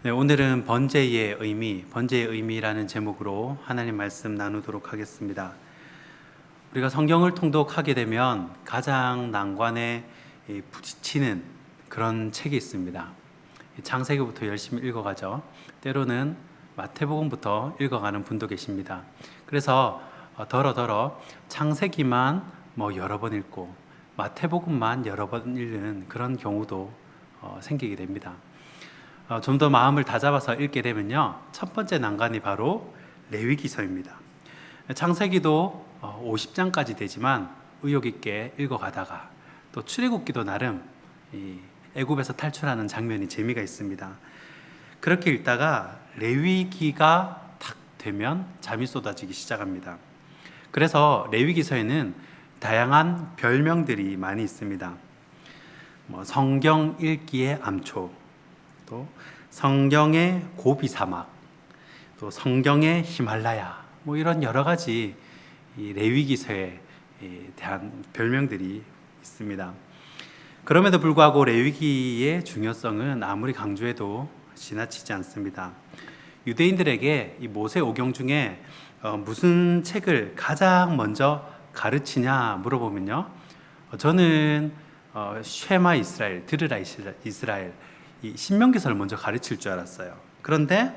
네, 오늘은 번제의 의미라는 제목으로 하나님 말씀 나누도록 하겠습니다. 우리가 성경을 통독하게 되면 가장 난관에 부딪히는 그런 책이 있습니다. 창세기부터 열심히 읽어가죠. 때로는 마태복음부터 읽어가는 분도 계십니다. 그래서 더러 창세기만 여러 번 읽고 마태복음만 여러 번 읽는 그런 경우도 생기게 됩니다. 좀 더 마음을 다잡아서 읽게 되면요, 첫 번째 난관이 바로 레위기서입니다. 창세기도 50장까지 되지만 의욕 있게 읽어가다가 또 출애굽기도 나름 애굽에서 탈출하는 장면이 재미가 있습니다. 그렇게 읽다가 레위기가 탁 되면 잠이 쏟아지기 시작합니다. 그래서 레위기서에는 다양한 별명들이 많이 있습니다. 성경 읽기의 암초, 또 성경의 고비 사막, 또 성경의 히말라야, 이런 여러 가지 이 레위기서에 대한 별명들이 있습니다. 그럼에도 불구하고 레위기의 중요성은 아무리 강조해도 지나치지 않습니다. 유대인들에게 이 모세오경 중에 무슨 책을 가장 먼저 가르치냐 물어보면요, 저는 쉐마 이스라엘, 들으라 이스라엘, 이 신명기서를 먼저 가르칠 줄 알았어요. 그런데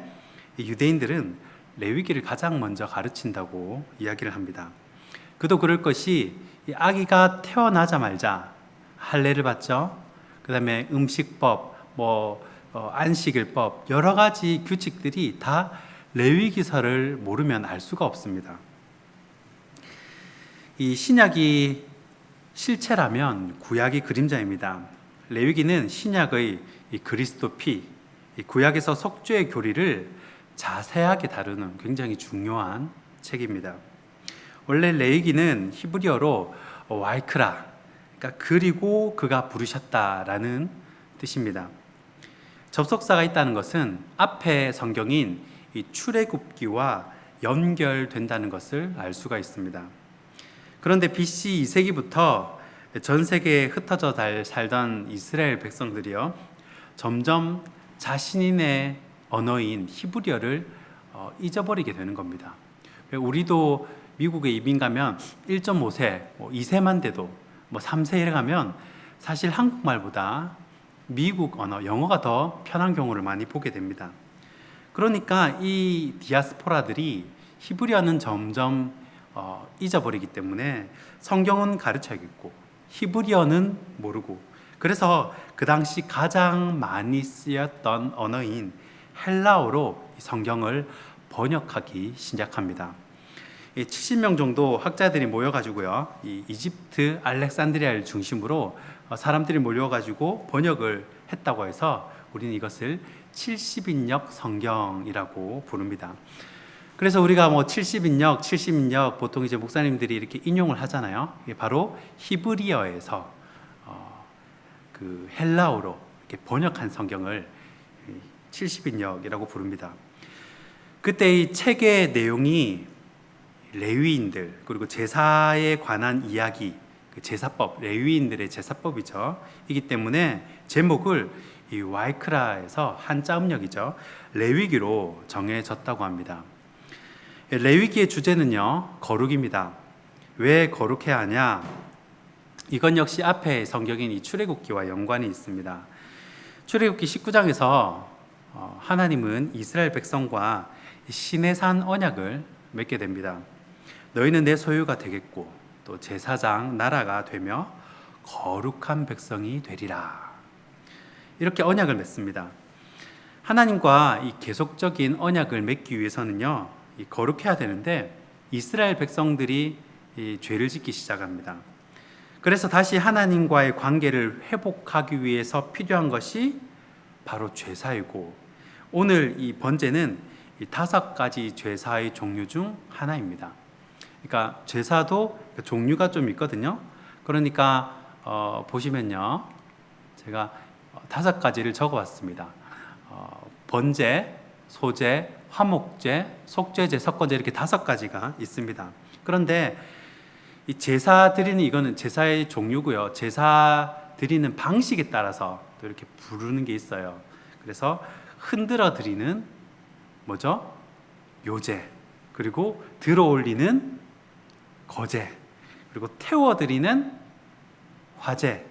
유대인들은 레위기를 가장 먼저 가르친다고 이야기를 합니다. 그도 그럴 것이, 이 아기가 태어나자마자 할례를 받죠. 그 다음에 음식법, 안식일법, 여러 가지 규칙들이 다 레위기서를 모르면 알 수가 없습니다. 이 신약이 실체라면 구약이 그림자입니다. 레위기는 신약의 이 그리스도 피, 이 구약에서 속죄의 교리를 자세하게 다루는 굉장히 중요한 책입니다. 원래 레위기는 히브리어로 와이크라, 그러니까 그리고 그가 부르셨다라는 뜻입니다. 접속사가 있다는 것은 앞에 성경인 이 출애굽기와 연결된다는 것을 알 수가 있습니다. 그런데 BC 2세기부터 전 세계에 흩어져 살던 이스라엘 백성들이요, 점점 자신의 언어인 히브리어를 잊어버리게 되는 겁니다. 우리도 미국에 이민 가면 1.5세, 2세만 돼도 3세 이래 가면 사실 한국말보다 미국 언어, 영어가 더 편한 경우를 많이 보게 됩니다. 그러니까 이 디아스포라들이 히브리어는 점점 잊어버리기 때문에 성경은 가르쳐야겠고 히브리어는 모르고, 그래서 그 당시 가장 많이 쓰였던 언어인 헬라어로 성경을 번역하기 시작합니다. 70명 정도 학자들이 모여가지고요, 이 이집트 알렉산드리아를 중심으로 사람들이 몰려가지고 번역을 했다고 해서 우리는 이것을 70인역 성경이라고 부릅니다. 그래서 우리가 70인역 보통 이제 목사님들이 이렇게 인용을 하잖아요. 이게 바로 히브리어에서 그 헬라어로 이렇게 번역한 성경을 70인역이라고 부릅니다. 그때 이 책의 내용이 레위인들 그리고 제사에 관한 이야기, 그 제사법, 레위인들의 제사법이죠. 이기 때문에 제목을 이 와이크라에서 한자 음력이죠, 레위기로 정해졌다고 합니다. 레위기의 주제는요, 거룩입니다. 왜 거룩해야 하냐? 이건 역시 앞에 성경인 이 출애굽기와 연관이 있습니다. 출애굽기 19장에서 하나님은 이스라엘 백성과 시내산 언약을 맺게 됩니다. 너희는 내 소유가 되겠고 또 제사장 나라가 되며 거룩한 백성이 되리라. 이렇게 언약을 맺습니다. 하나님과 이 계속적인 언약을 맺기 위해서는요, 이 거룩해야 되는데 이스라엘 백성들이 이 죄를 짓기 시작합니다. 그래서 다시 하나님과의 관계를 회복하기 위해서 필요한 것이 바로 죄사이고, 오늘 이 번제는 이 5가지 죄사의 종류 중 하나입니다. 그러니까 죄사도 종류가 좀 있거든요. 그러니까 보시면요, 제가 5가지를 적어왔습니다. 번제, 소제, 화목제, 속죄제, 석권제, 이렇게 5가지가 있습니다. 그런데 이 제사 드리는, 이거는 제사의 종류고요, 제사 드리는 방식에 따라서 또 이렇게 부르는 게 있어요. 그래서 흔들어 드리는 뭐죠? 요제, 그리고 들어 올리는 거제, 그리고 태워 드리는 화제,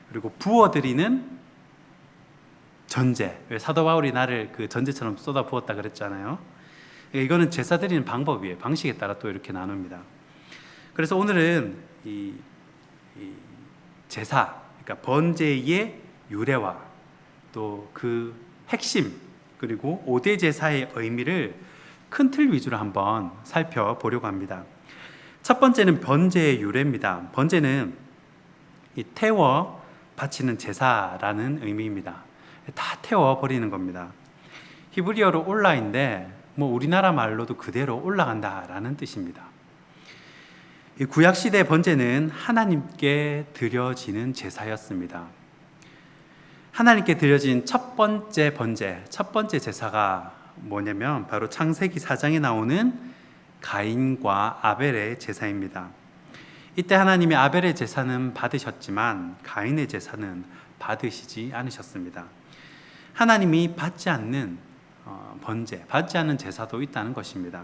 그리고 부어 드리는 전제. 왜 사도 바울이 나를 그 전제처럼 쏟아 부었다 그랬잖아요. 이거는 제사 드리는 방법이에요. 방식에 따라 또 이렇게 나눕니다. 그래서 오늘은 이 제사, 그러니까 번제의 유래와 또 그 핵심, 그리고 5대 제사의 의미를 큰 틀 위주로 한번 살펴보려고 합니다. 첫 번째는 번제의 유래입니다. 번제는 이 태워 바치는 제사라는 의미입니다. 다 태워 버리는 겁니다. 히브리어로 올라인데 뭐 우리나라 말로도 그대로 올라간다라는 뜻입니다. 이 구약 시대 번제는 하나님께 드려지는 제사였습니다. 하나님께 드려진 첫 번째 번제, 첫 번째 제사가 뭐냐면 바로 창세기 4장에 나오는 가인과 아벨의 제사입니다. 이때 하나님이 아벨의 제사는 받으셨지만 가인의 제사는 받으시지 않으셨습니다. 하나님이 받지 않는 번제, 받지 않는 제사도 있다는 것입니다.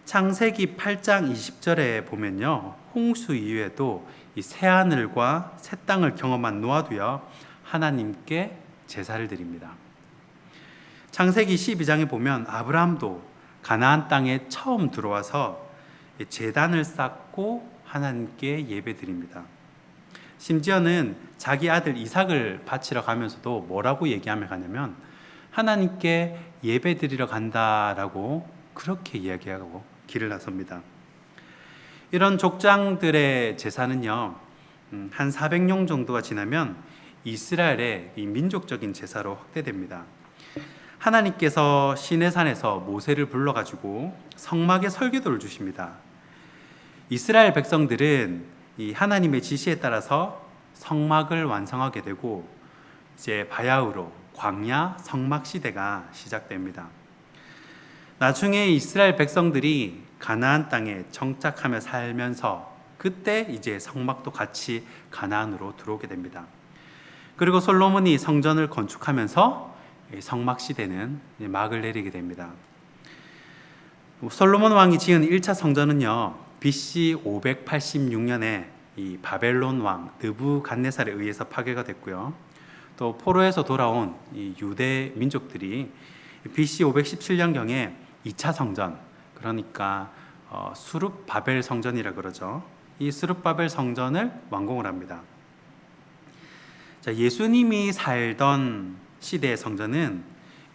창세기 8장 20절에 보면요, 홍수 이후에도 이 새하늘과 새 땅을 경험한 노아도요 하나님께 제사를 드립니다. 창세기 12장에 보면 아브라함도 가나안 땅에 처음 들어와서 제단을 쌓고 하나님께 예배 드립니다. 심지어는 자기 아들 이삭을 바치러 가면서도 뭐라고 얘기하며 가냐면 하나님께 예배 드리러 간다라고 그렇게 이야기하고 길을 나섭니다. 이런 족장들의 제사는요, 한 400년 정도가 지나면 이스라엘의 이 민족적인 제사로 확대됩니다. 하나님께서 시내산에서 모세를 불러가지고 성막에 설계도를 주십니다. 이스라엘 백성들은 이 하나님의 지시에 따라서 성막을 완성하게 되고 이제 바야흐로 광야 성막 시대가 시작됩니다. 나중에 이스라엘 백성들이 가나안 땅에 정착하며 살면서 그때 이제 성막도 같이 가나안으로 들어오게 됩니다. 그리고 솔로몬이 성전을 건축하면서 성막 시대는 막을 내리게 됩니다. 솔로몬 왕이 지은 1차 성전은요, BC 586년에 이 바벨론 왕 느부갓네살에 의해서 파괴가 됐고요. 또 포로에서 돌아온 이 유대 민족들이 BC 517년경에 2차 성전, 그러니까 수룹바벨 성전이라 그러죠. 이 수룹바벨 성전을 완공을 합니다. 자, 예수님이 살던 시대의 성전은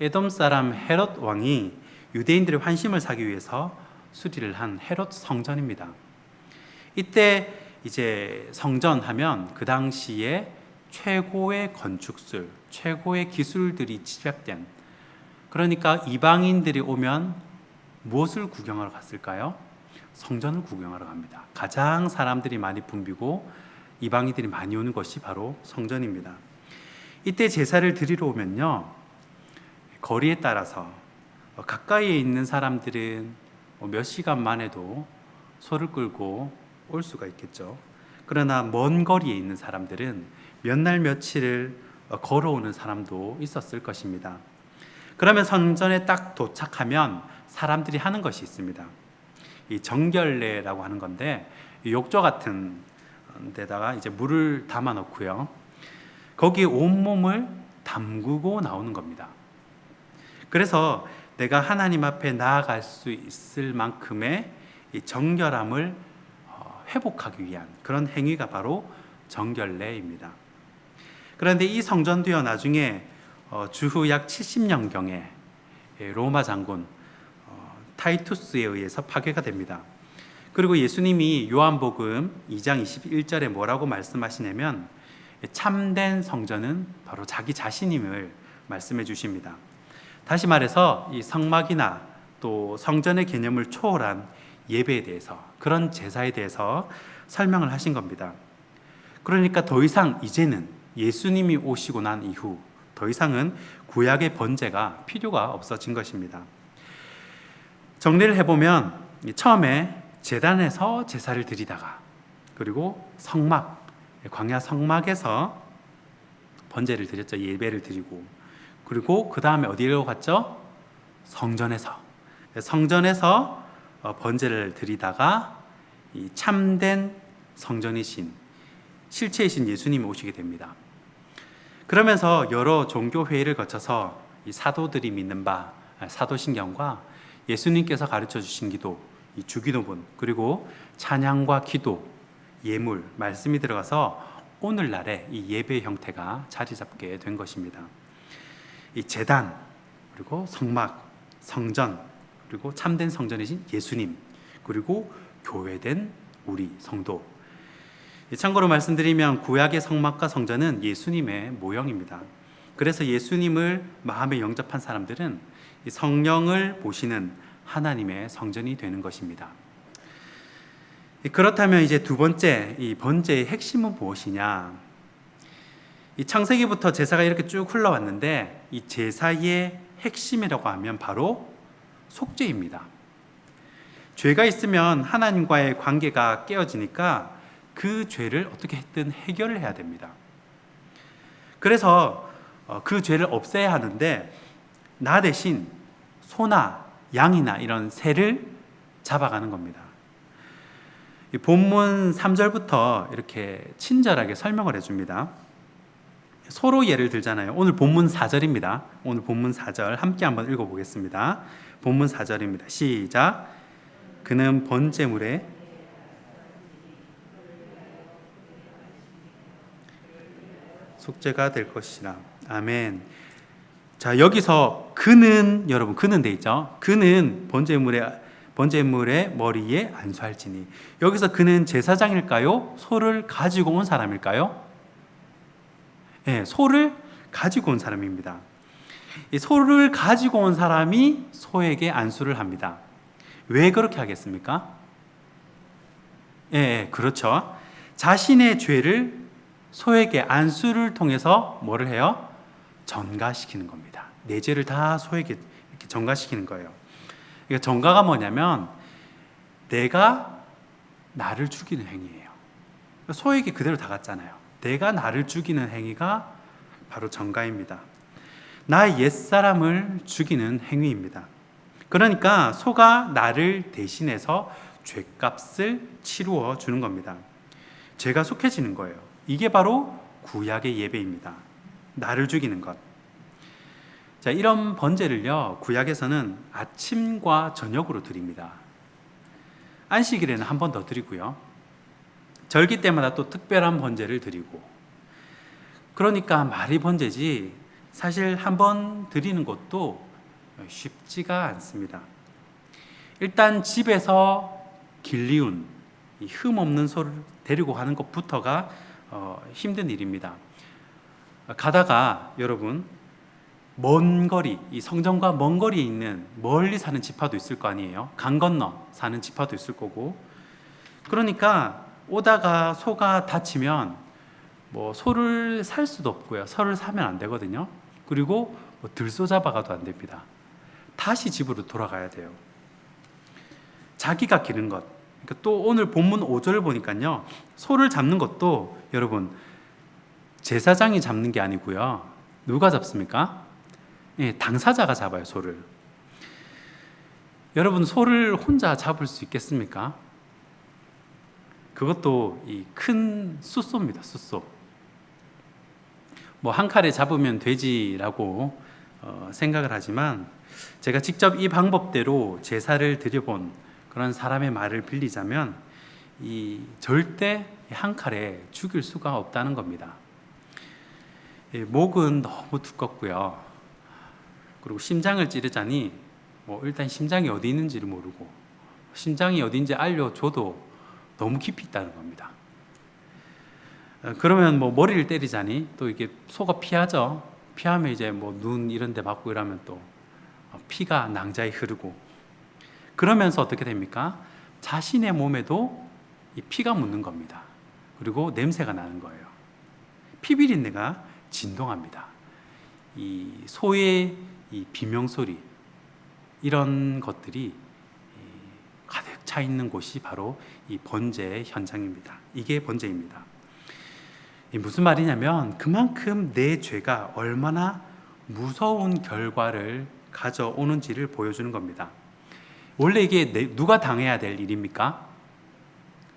에돔 사람 헤롯 왕이 유대인들의 환심을 사기 위해서 수리를 한 헤롯 성전입니다. 이때 이제 성전하면 그 당시에 최고의 건축술, 최고의 기술들이 집약된, 그러니까 이방인들이 오면 무엇을 구경하러 갔을까요? 성전을 구경하러 갑니다. 가장 사람들이 많이 붐비고 이방인들이 많이 오는 것이 바로 성전입니다. 이때 제사를 드리러 오면요, 거리에 따라서 가까이에 있는 사람들은 몇 시간만 해도 소를 끌고 올 수가 있겠죠. 그러나 먼 거리에 있는 사람들은 몇 날 며칠을 걸어오는 사람도 있었을 것입니다. 그러면 성전에 딱 도착하면 사람들이 하는 것이 있습니다. 이 정결례라고 하는 건데, 욕조 같은 데다가 이제 물을 담아 놓고요, 거기에 온몸을 담그고 나오는 겁니다. 그래서 내가 하나님 앞에 나아갈 수 있을 만큼의 이 정결함을 회복하기 위한 그런 행위가 바로 정결례입니다. 그런데 이 성전도요, 나중에 주후 약 70년경에 로마 장군 타이투스에 의해서 파괴가 됩니다. 그리고 예수님이 요한복음 2장 21절에 뭐라고 말씀하시냐면 참된 성전은 바로 자기 자신임을 말씀해 주십니다. 다시 말해서 이 성막이나 또 성전의 개념을 초월한 예배에 대해서, 그런 제사에 대해서 설명을 하신 겁니다. 그러니까 더 이상 이제는 예수님이 오시고 난 이후 더 이상은 구약의 번제가 필요가 없어진 것입니다. 정리를 해보면 처음에 제단에서 제사를 드리다가, 그리고 성막, 광야 성막에서 번제를 드렸죠. 예배를 드리고, 그리고 그 다음에 어디로 갔죠? 성전에서 번제를 드리다가 이 참된 성전이신 실체이신 예수님이 오시게 됩니다. 그러면서 여러 종교 회의를 거쳐서 이 사도들이 믿는 바 사도신경과 예수님께서 가르쳐 주신 기도, 이 주기도문, 그리고 찬양과 기도, 예물, 말씀이 들어가서 오늘날의 이 예배 형태가 자리 잡게 된 것입니다. 이 제단, 그리고 성막, 성전, 그리고 참된 성전이신 예수님, 그리고 교회된 우리 성도. 참고로 말씀드리면 구약의 성막과 성전은 예수님의 모형입니다. 그래서 예수님을 마음에 영접한 사람들은 이 성령을 보시는 하나님의 성전이 되는 것입니다. 그렇다면 이제 두 번째, 이 번제의 핵심은 무엇이냐? 이 창세기부터 제사가 이렇게 쭉 흘러왔는데 이 제사의 핵심이라고 하면 바로 속죄입니다. 죄가 있으면 하나님과의 관계가 깨어지니까 그 죄를 어떻게 했든 해결을 해야 됩니다. 그래서 그 죄를 없애야 하는데 나 대신 소나 양이나 이런 새를 잡아가는 겁니다. 본문 3절부터 이렇게 친절하게 설명을 해줍니다. 소로 예를 들잖아요. 오늘 본문 4절입니다. 오늘 본문 4절 함께 한번 읽어보겠습니다. 본문 4절입니다. 시작. 그는 번제물에 속죄가 될 것이라. 아멘. 자, 여기서 그는, 여러분 그는 돼 있죠. 그는 번제물의 머리에 안수할지니. 여기서 그는 제사장일까요? 소를 가지고 온 사람일까요? 네, 소를 가지고 온 사람입니다. 이 소를 가지고 온 사람이 소에게 안수를 합니다. 왜 그렇게 하겠습니까? 예, 그렇죠. 자신의 죄를 소에게 안수를 통해서 뭐를 해요? 전가시키는 겁니다. 내 죄를 다 소에게 이렇게 전가시키는 거예요. 그러니까 전가가 뭐냐면 내가 나를 죽이는 행위예요. 소에게 그대로 다 갔잖아요. 내가 나를 죽이는 행위가 바로 전가입니다. 나의 옛사람을 죽이는 행위입니다. 그러니까 소가 나를 대신해서 죄값을 치루어 주는 겁니다. 죄가 속해지는 거예요. 이게 바로 구약의 예배입니다. 나를 죽이는 것. 자, 이런 번제를요, 구약에서는 아침과 저녁으로 드립니다. 안식일에는 한 번 더 드리고요. 절기 때마다 또 특별한 번제를 드리고. 그러니까 말이 번제지 사실 한 번 드리는 것도 쉽지가 않습니다. 일단 집에서 길리운 이 흠 없는 소를 데리고 가는 것부터가 힘든 일입니다. 가다가 여러분 먼 거리, 이 성전과 먼 거리에 있는 멀리 사는 지파도 있을 거 아니에요. 강 건너 사는 지파도 있을 거고. 그러니까 오다가 소가 다치면 뭐 소를 살 수도 없고요. 소를 사면 안 되거든요. 그리고 뭐 들소 잡아가도 안 됩니다. 다시 집으로 돌아가야 돼요. 자기가 기른 것. 그러니까 또 오늘 본문 5절을 보니까요. 소를 잡는 것도 여러분 제사장이 잡는 게 아니고요. 누가 잡습니까? 예, 당사자가 잡아요, 소를. 여러분 소를 혼자 잡을 수 있겠습니까? 그것도 이 큰 숫소입니다, 숫소. 뭐 한 칼에 잡으면 되지라고 생각을 하지만 제가 직접 이 방법대로 제사를 드려본 그런 사람의 말을 빌리자면 이 절대 한 칼에 죽일 수가 없다는 겁니다. 목은 너무 두껍고요. 그리고 심장을 찌르자니 뭐 일단 심장이 어디 있는지를 모르고 심장이 어딘지 알려줘도 너무 깊이 있다는 겁니다. 그러면 뭐 머리를 때리자니 또 이게 소가 피하죠. 피하면 이제 뭐 눈 이런 데 맞고 이러면 또 피가 낭자에 흐르고 그러면서 어떻게 됩니까? 자신의 몸에도 이 피가 묻는 겁니다. 그리고 냄새가 나는 거예요. 피비린내가 진동합니다. 이 소의 이 비명소리 이런 것들이 가득 차 있는 곳이 바로 이 번제의 현장입니다. 이게 번제입니다. 무슨 말이냐면 그만큼 내 죄가 얼마나 무서운 결과를 가져오는지를 보여주는 겁니다. 원래 이게 누가 당해야 될 일입니까?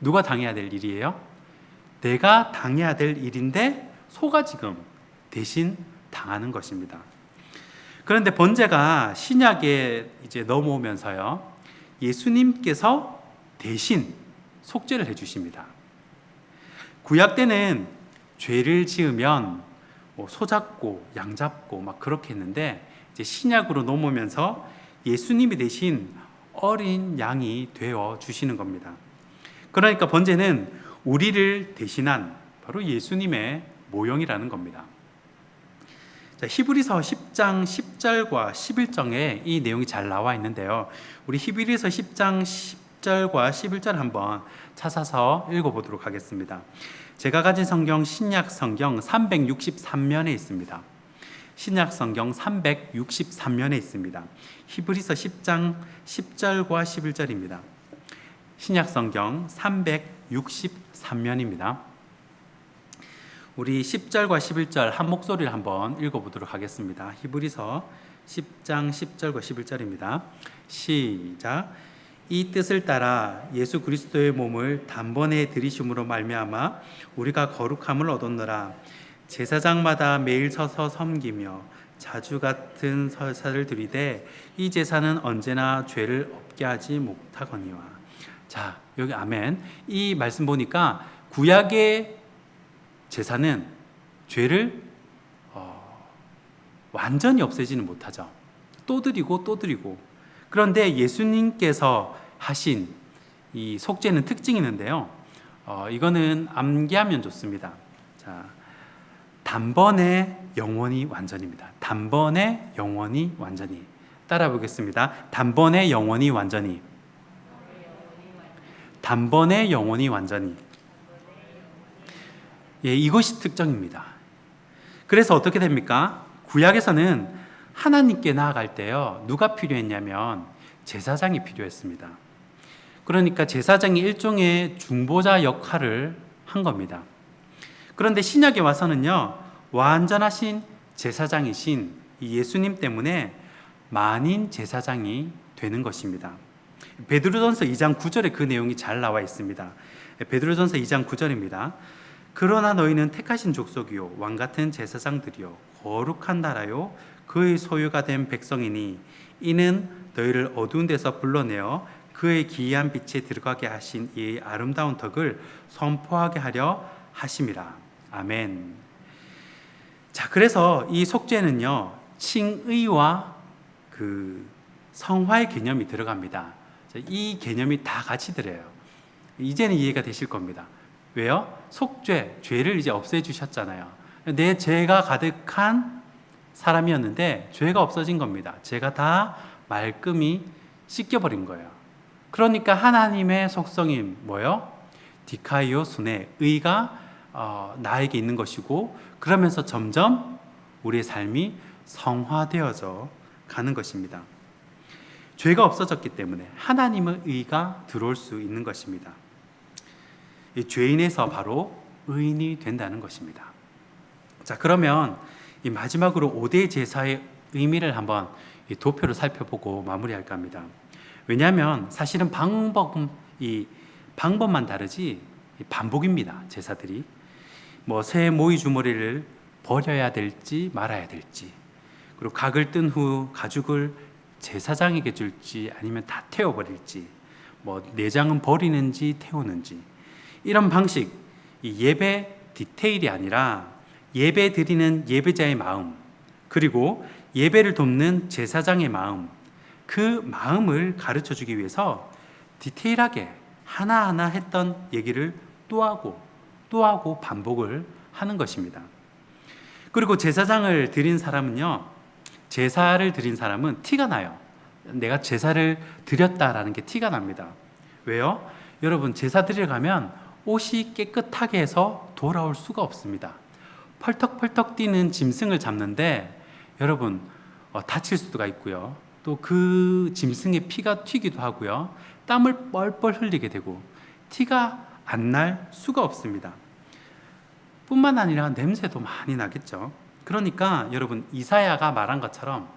누가 당해야 될 일이에요? 내가 당해야 될 일인데 소가 지금 대신 당하는 것입니다. 그런데 번제가 신약에 이제 넘어오면서요, 예수님께서 대신 속죄를 해주십니다. 구약 때는 죄를 지으면 소 잡고 양 잡고 막 그렇게 했는데, 이제 신약으로 넘어오면서 예수님이 대신 어린 양이 되어 주시는 겁니다. 그러니까 번제는 우리를 대신한 바로 예수님의 모형이라는 겁니다. 자, 히브리서 10장 10절과 11절에 이 내용이 잘 나와 있는데요, 우리 히브리서 10장 10절과 11절 한번 찾아서 읽어보도록 하겠습니다. 제가 가진 성경 신약 성경 363면에 있습니다. 신약 성경 363면에 있습니다. 히브리서 10장 10절과 11절입니다. 신약 성경 363면입니다. 우리 10절과 11절 한 목소리를 한번 읽어보도록 하겠습니다. 히브리서 10장 10절과 11절입니다. 시작. 이 뜻을 따라 예수 그리스도의 몸을 단번에 들이심으로 말미암아 우리가 거룩함을 얻었노라. 제사장마다 매일 서서 섬기며 자주 같은 설사를 드리되 이 제사는 언제나 죄를 없게 하지 못하거니와. 자, 여기 아멘. 이 말씀 보니까 구약의 제사는 죄를 완전히 없애지는 못하죠. 또 드리고 또 드리고. 그런데 예수님께서 하신 이 속죄는 특징이 있는데요, 이거는 암기하면 좋습니다. 자, 단번에 영원히 완전입니다. 단번에 영원히 완전히. 따라 보겠습니다. 단번에 영원히 완전히. 단번에 영원히 완전히. 예, 이것이 특징입니다. 그래서 어떻게 됩니까? 구약에서는 하나님께 나아갈 때요, 누가 필요했냐면 제사장이 필요했습니다. 그러니까 제사장이 일종의 중보자 역할을 한 겁니다. 그런데 신약에 와서는요, 완전하신 제사장이신 예수님 때문에 만인 제사장이 되는 것입니다. 베드로전서 2장 9절에 그 내용이 잘 나와 있습니다. 베드로전서 2장 9절입니다. 그러나 너희는 택하신 족속이요 왕같은 제사장들이요 거룩한 나라요 그의 소유가 된 백성이니 이는 너희를 어두운 데서 불러내어 그의 기이한 빛에 들어가게 하신 이 아름다운 덕을 선포하게 하려 하심이라. 아멘. 자, 그래서 이 속죄는요, 칭의와 그 성화의 개념이 들어갑니다. 이 개념이 다 같이 들어요. 이제는 이해가 되실 겁니다. 왜요? 속죄, 죄를 이제 없애주셨잖아요. 내 죄가 가득한 사람이었는데 죄가 없어진 겁니다. 죄가 다 말끔히 씻겨버린 거예요. 그러니까 하나님의 속성이 뭐예요? 디카이오 순에 의가 나에게 있는 것이고, 그러면서 점점 우리의 삶이 성화되어져 가는 것입니다. 죄가 없어졌기 때문에 하나님의 의가 들어올 수 있는 것입니다. 이 죄인에서 바로 의인이 된다는 것입니다. 자, 그러면 이 마지막으로 5대 제사의 의미를 한번 이 도표를 살펴보고 마무리할까 합니다. 왜냐하면 사실은 방법만 다르지 반복입니다. 제사들이 새 모이 주머니를 버려야 될지 말아야 될지, 그리고 각을 뜬 후 가죽을 제사장에게 줄지 아니면 다 태워버릴지, 내장은 버리는지 태우는지, 이런 방식, 이 예배 디테일이 아니라 예배 드리는 예배자의 마음, 그리고 예배를 돕는 제사장의 마음, 그 마음을 가르쳐 주기 위해서 디테일하게 하나하나 했던 얘기를 또 하고 반복을 하는 것입니다. 그리고 제사장을 드린 사람은요, 제사를 드린 사람은 티가 나요. 내가 제사를 드렸다라는 게 티가 납니다. 왜요? 여러분, 제사 드리러 가면 옷이 깨끗하게 해서 돌아올 수가 없습니다. 펄떡펄떡 뛰는 짐승을 잡는데 여러분, 다칠 수가 있고요. 또 그 짐승의 피가 튀기도 하고요. 땀을 뻘뻘 흘리게 되고 티가 안 날 수가 없습니다. 뿐만 아니라 냄새도 많이 나겠죠. 그러니까 여러분, 이사야가 말한 것처럼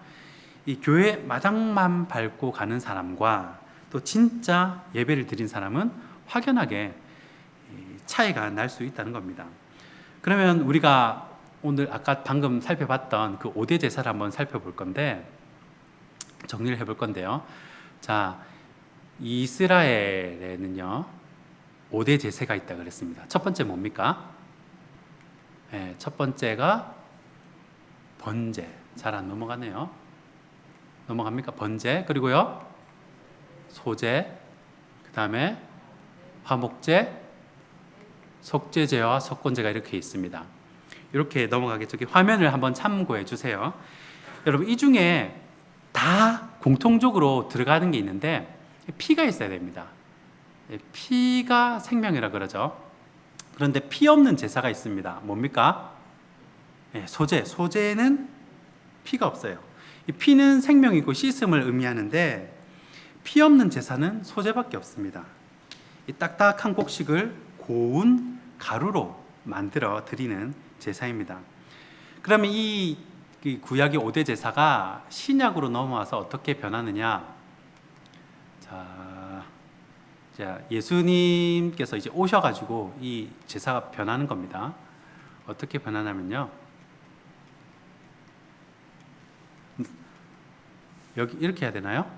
이 교회 마당만 밟고 가는 사람과 또 진짜 예배를 드린 사람은 확연하게 차이가 날 수 있다는 겁니다. 그러면 우리가 오늘 아까 방금 살펴봤던 그 5대 제사를 한번 살펴볼 건데, 정리를 해볼 건데요. 자, 이스라엘에는요 5대 제사가 있다 그랬습니다. 첫 번째 뭡니까? 네, 첫 번째가 번제. 잘 안 넘어가네요. 넘어갑니까? 번제. 그리고요 소제, 그 다음에 화목제, 속죄제와 속건제가 이렇게 있습니다. 이렇게 넘어가겠죠. 화면을 한번 참고해 주세요. 여러분, 이 중에 다 공통적으로 들어가는 게 있는데 피가 있어야 됩니다. 피가 생명이라 그러죠. 그런데 피 없는 제사가 있습니다. 뭡니까? 소제. 소제는 피가 없어요. 이 피는 생명이고 씻음을 의미하는데 피 없는 제사는 소제밖에 없습니다. 이 딱딱한 곡식을 고운 가루로 만들어 드리는 제사입니다. 그러면 이 구약의 5대 제사가 신약으로 넘어와서 어떻게 변하느냐? 자, 예수님께서 이제 오셔가지고 이 제사가 변하는 겁니다. 어떻게 변하냐면요. 여기 이렇게 해야 되나요?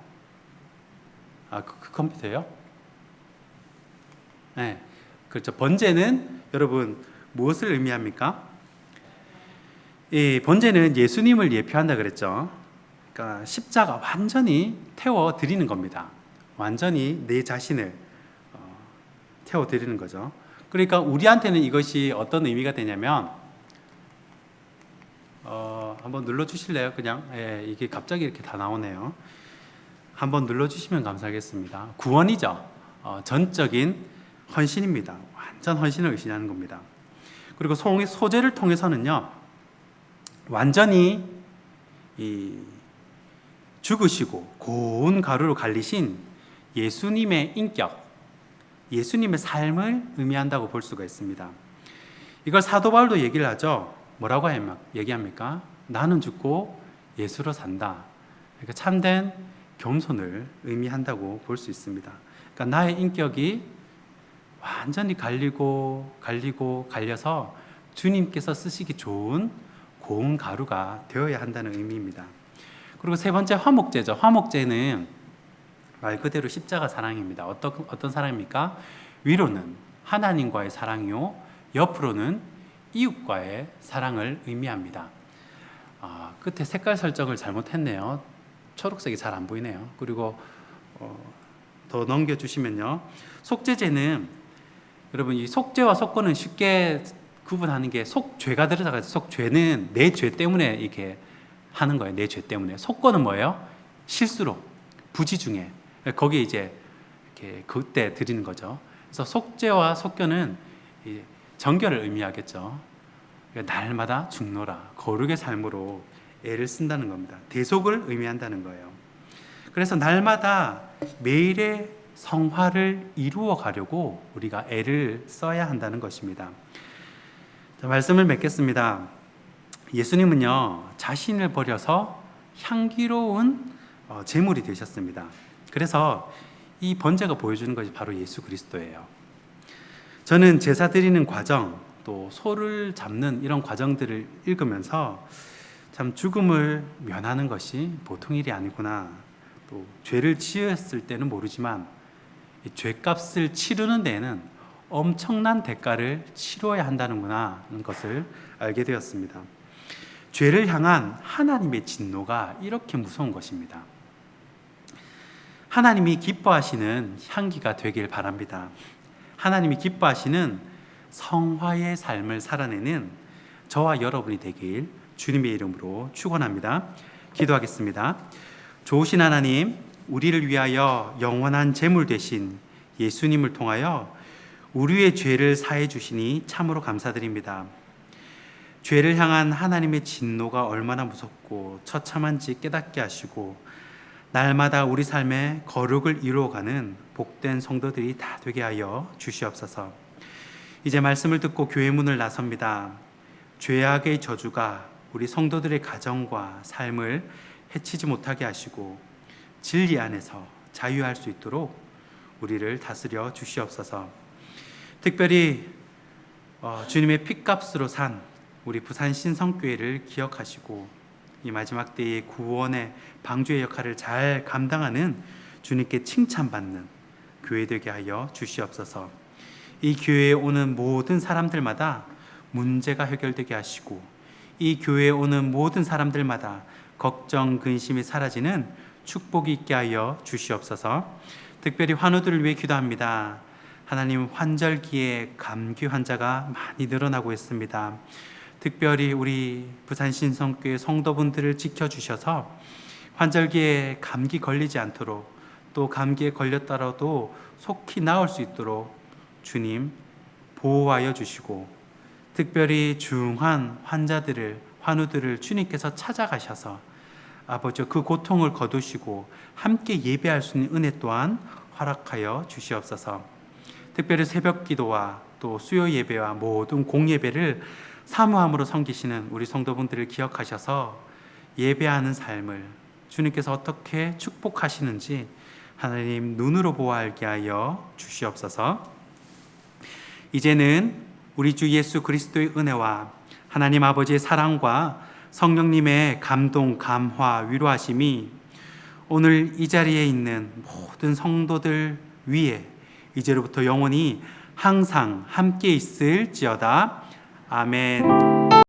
그 컴퓨터요? 네, 그렇죠. 번제는 여러분 무엇을 의미합니까? 이 번제는 예수님을 예표한다 그랬죠. 그러니까 십자가 완전히 태워 드리는 겁니다. 완전히 내 자신을 태워 드리는 거죠. 그러니까 우리한테는 이것이 어떤 의미가 되냐면, 한번 눌러 주실래요? 그냥 이게 갑자기 이렇게 다 나오네요. 한번 눌러 주시면 감사하겠습니다. 구원이죠. 전적인 헌신입니다. 완전 헌신을 의신하는 겁니다. 그리고 소제를 통해서는요, 완전히 죽으시고 고운 가루로 갈리신 예수님의 인격, 예수님의 삶을 의미한다고 볼 수가 있습니다. 이걸 사도 바울도 얘기를 하죠. 뭐라고 얘기합니까? 나는 죽고 예수로 산다. 그러니까 참된 겸손을 의미한다고 볼 수 있습니다. 그러니까 나의 인격이 완전히 갈려서 주님께서 쓰시기 좋은 고운 가루가 되어야 한다는 의미입니다. 그리고 세 번째 화목제죠. 화목제는 말 그대로 십자가 사랑입니다. 어떤 사랑입니까? 위로는 하나님과의 사랑이요, 옆으로는 이웃과의 사랑을 의미합니다. 끝에 색깔 설정을 잘못했네요. 초록색이 잘 안 보이네요. 그리고 더 넘겨주시면요. 속죄제는 여러분, 이 속죄와 속건은 쉽게 구분하는 게, 속죄가 들어가서 속죄는 내 죄 때문에 이렇게 하는 거예요. 내 죄 때문에. 속건은 뭐예요? 실수로, 부지 중에 거기에 이제 이렇게 그때 드리는 거죠. 그래서 속죄와 속견은 정결을 의미하겠죠. 그러니까 날마다 죽노라, 거룩의 삶으로 애를 쓴다는 겁니다. 대속을 의미한다는 거예요. 그래서 날마다 매일의 성화를 이루어 가려고 우리가 애를 써야 한다는 것입니다. 자, 말씀을 맺겠습니다. 예수님은요, 자신을 버려서 향기로운 제물이 되셨습니다. 그래서 이 번제가 보여주는 것이 바로 예수 그리스도예요. 저는 제사 드리는 과정, 또 소를 잡는 이런 과정들을 읽으면서 참 죽음을 면하는 것이 보통 일이 아니구나, 또 죄를 지었을 때는 모르지만 이 죄값을 치르는 데에는 엄청난 대가를 치러야 한다는구나 하는 것을 알게 되었습니다. 죄를 향한 하나님의 진노가 이렇게 무서운 것입니다. 하나님이 기뻐하시는 향기가 되길 바랍니다. 하나님이 기뻐하시는 성화의 삶을 살아내는 저와 여러분이 되길 주님의 이름으로 축원합니다. 기도하겠습니다. 좋으신 하나님, 우리를 위하여 영원한 제물 되신 예수님을 통하여 우리의 죄를 사해 주시니 참으로 감사드립니다. 죄를 향한 하나님의 진노가 얼마나 무섭고 처참한지 깨닫게 하시고 날마다 우리 삶에 거룩을 이루어가는 복된 성도들이 다 되게 하여 주시옵소서. 이제 말씀을 듣고 교회 문을 나섭니다. 죄악의 저주가 우리 성도들의 가정과 삶을 해치지 못하게 하시고 진리 안에서 자유할 수 있도록 우리를 다스려 주시옵소서. 특별히 주님의 핏값으로 산 우리 부산 신성교회를 기억하시고 이 마지막 때의 구원의 방주의 역할을 잘 감당하는 주님께 칭찬받는 교회 되게 하여 주시옵소서. 이 교회에 오는 모든 사람들마다 문제가 해결되게 하시고 이 교회에 오는 모든 사람들마다 걱정, 근심이 사라지는 축복이 있게 하여 주시옵소서. 특별히 환우들을 위해 기도합니다. 하나님, 환절기에 감기 환자가 많이 늘어나고 있습니다. 특별히 우리 부산 신성교회 성도분들을 지켜주셔서 환절기에 감기 걸리지 않도록, 또 감기에 걸렸더라도 속히 나을 수 있도록 주님 보호하여 주시고, 특별히 중한 환자들을, 환우들을 주님께서 찾아가셔서 아버지 그 고통을 거두시고 함께 예배할 수 있는 은혜 또한 허락하여 주시옵소서. 특별히 새벽 기도와 또 수요 예배와 모든 공예배를 사모함으로 섬기시는 우리 성도분들을 기억하셔서 예배하는 삶을 주님께서 어떻게 축복하시는지 하나님 눈으로 보아 알게 하여 주시옵소서. 이제는 우리 주 예수 그리스도의 은혜와 하나님 아버지의 사랑과 성령님의 감동, 감화, 위로하심이 오늘 이 자리에 있는 모든 성도들 위에 이제로부터 영원히 항상 함께 있을지어다. 아멘.